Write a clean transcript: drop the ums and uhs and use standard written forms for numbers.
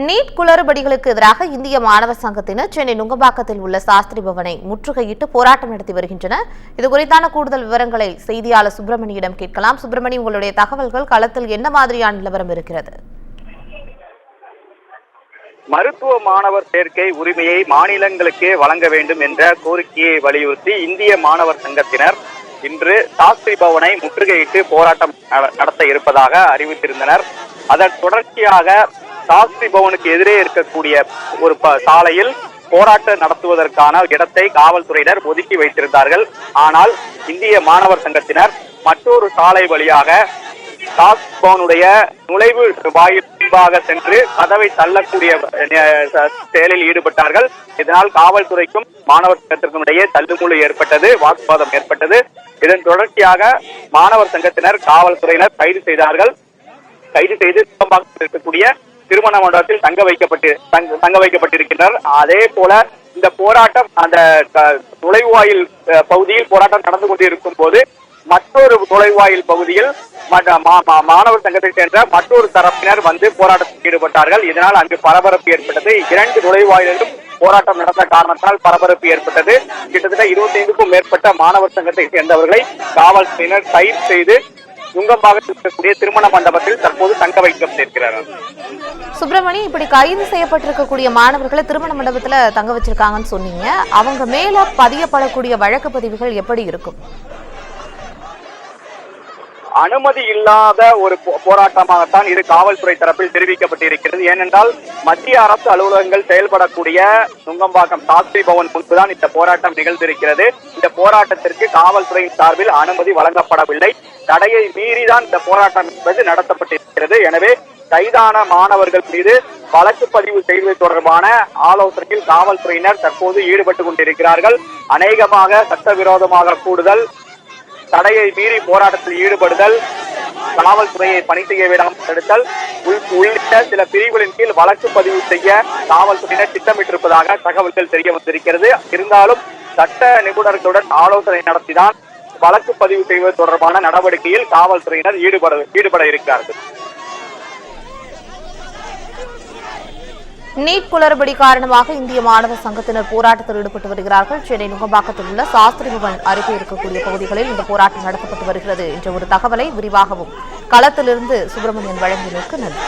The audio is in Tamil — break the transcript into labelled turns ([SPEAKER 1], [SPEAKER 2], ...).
[SPEAKER 1] நீட் குளறுபடிகளுக்கு எதிராக இந்திய மாணவர் சங்கத்தினர் சென்னை நுங்கம்பாக்கத்தில் உள்ள சாஸ்திரி பவனை முற்றுகையிட்டு போராட்டம் நடத்தி வருகின்றனர். இதுகுறித்தான கூடுதல் விவரங்களை செய்தியாளர் சுப்பிரமணியிடம் கேட்கலாம். சுப்பிரமணி, உங்களுடைய தகவல்கள், களத்தில் என்ன மாதிரியான நிலவரம் இருக்கிறது?
[SPEAKER 2] மருத்துவ மாணவர் சேர்க்கை உரிமையை மாநிலங்களுக்கே வழங்க வேண்டும் என்ற கோரிக்கையை வலியுறுத்தி இந்திய மாணவர் சங்கத்தினர் இன்று சாஸ்திரி பவனை முற்றுகையிட்டு போராட்டம் நடத்த இருப்பதாக அறிவித்திருந்தனர். அதன் தொடர்ச்சியாக சாஸ்திரி பவனுக்கு எதிரே இருக்கக்கூடிய ஒரு சாலையில் போராட்டம் நடத்துவதற்கான இடத்தை காவல்துறையினர் ஒதுக்கி வைத்திருந்தார்கள். ஆனால் இந்திய மாணவர் சங்கத்தினர் மற்றொரு சாலை வழியாக சாஸ்திரி பவனுடைய நுழைவு வாயில் முன்பாக சென்று கதவை தள்ளக்கூடிய செயலில் ஈடுபட்டார்கள். இதனால் காவல்துறைக்கும் மாணவர் சங்கத்திற்கும் இடையே தள்ளுமுள்ளு ஏற்பட்டது, வாக்குவாதம் ஏற்பட்டது. இதன் தொடர்ச்சியாக மாணவர் சங்கத்தினர் காவல்துறையினர் கைது செய்து இருக்கக்கூடிய திருமண மண்டபத்தில் தங்க வைக்கப்பட்டிருக்கின்றனர். அதே போல இந்த போராட்டம் அந்த நுழைவாயில் பகுதியில் போராட்டம் நடந்து கொண்டிருக்கும் போது மற்றொரு நுழைவாயில் பகுதியில் மாணவர் சங்கத்தை சேர்ந்த மற்றொரு தரப்பினர் வந்து போராட்டத்தில் ஈடுபட்டார்கள். இதனால் அங்கு பரபரப்பு ஏற்பட்டது. இரண்டு நுழைவாயிலும் போராட்டம் நடந்த காரணத்தால் பரபரப்பு ஏற்பட்டது. கிட்டத்தட்ட 25க்கும் மேற்பட்ட மாணவர் சங்கத்தை சேர்ந்தவர்களை காவல்துறையினர் கைது செய்து நுங்கம்பாக்கத்தில் இருக்கக்கூடிய திருமண மண்டபத்தில் தற்போது தங்க வைக்கப்பட்டிருக்கிறார்கள்.
[SPEAKER 1] சுப்பிரமணி, இப்படி கைது செய்யப்பட்டிருக்கக்கூடிய மாணவர்களை திருமண மண்டபத்துல தங்க வச்சிருக்காங்கன்னு சொன்னீங்க. அவங்க மேல பதியப்படக்கூடிய வழக்கு பதிவுகள் எப்படி இருக்கும்?
[SPEAKER 2] அனுமதி இல்லாத ஒரு போராட்டமாகத்தான் இது காவல்துறை தரப்பில் தெரிவிக்கப்பட்டிருக்கிறது. ஏனென்றால் மத்திய அரசு அலுவலகங்கள் செயல்படக்கூடிய நுங்கம்பாக்கம் சாஸ்திரி பவன் முன்புதான் இந்த போராட்டம் நிகழ்ந்திருக்கிறது. இந்த போராட்டத்திற்கு காவல்துறையின் சார்பில் அனுமதி வழங்கப்படவில்லை. தடையை மீறிதான் இந்த போராட்டம் என்பது நடத்தப்பட்டிருக்கிறது. எனவே கைதான மாணவர்கள் மீது வழக்கு பதிவு செய்வது தொடர்பான ஆலோசனையில் காவல்துறையினர் தற்போது ஈடுபட்டுக் கொண்டிருக்கிறார்கள். அநேகமாக சட்டவிரோதமாக கூடுதல், தடையை மீறி போராட்டத்தில் ஈடுபடுதல், காவல்துறையை பணி செய்ய விடாமல் தடுத்தல் உள்ளிட்ட சில பிரிவுகளின் கீழ் வழக்கு பதிவு செய்ய காவல்துறையினர் திட்டமிட்டிருப்பதாக தகவல்கள் தெரிய வந்திருக்கிறது. இருந்தாலும் சட்ட நிபுணர்களுடன் ஆலோசனை நடத்திதான் வழக்கு பதிவு செய்வது தொடர்பான நடவடிக்கையில் காவல்துறையினர் ஈடுபட இருக்கிறார்கள்.
[SPEAKER 1] நீட் குளறுபடி காரணமாக இந்திய மாணவர் சங்கத்தினர் போராட்டத்தில் ஈடுபட்டு வருகிறார்கள். சென்னை நுங்கம்பாக்கத்தில் உள்ள சாஸ்திரி பவன் அருகே இருக்கக்கூடிய பகுதிகளில் இந்த போராட்டம் நடத்தப்பட்டு வருகிறது என்ற ஒரு தகவலை விரிவாகவும் களத்திலிருந்து சுப்பிரமணியன் வழங்கியதற்கு நன்றி.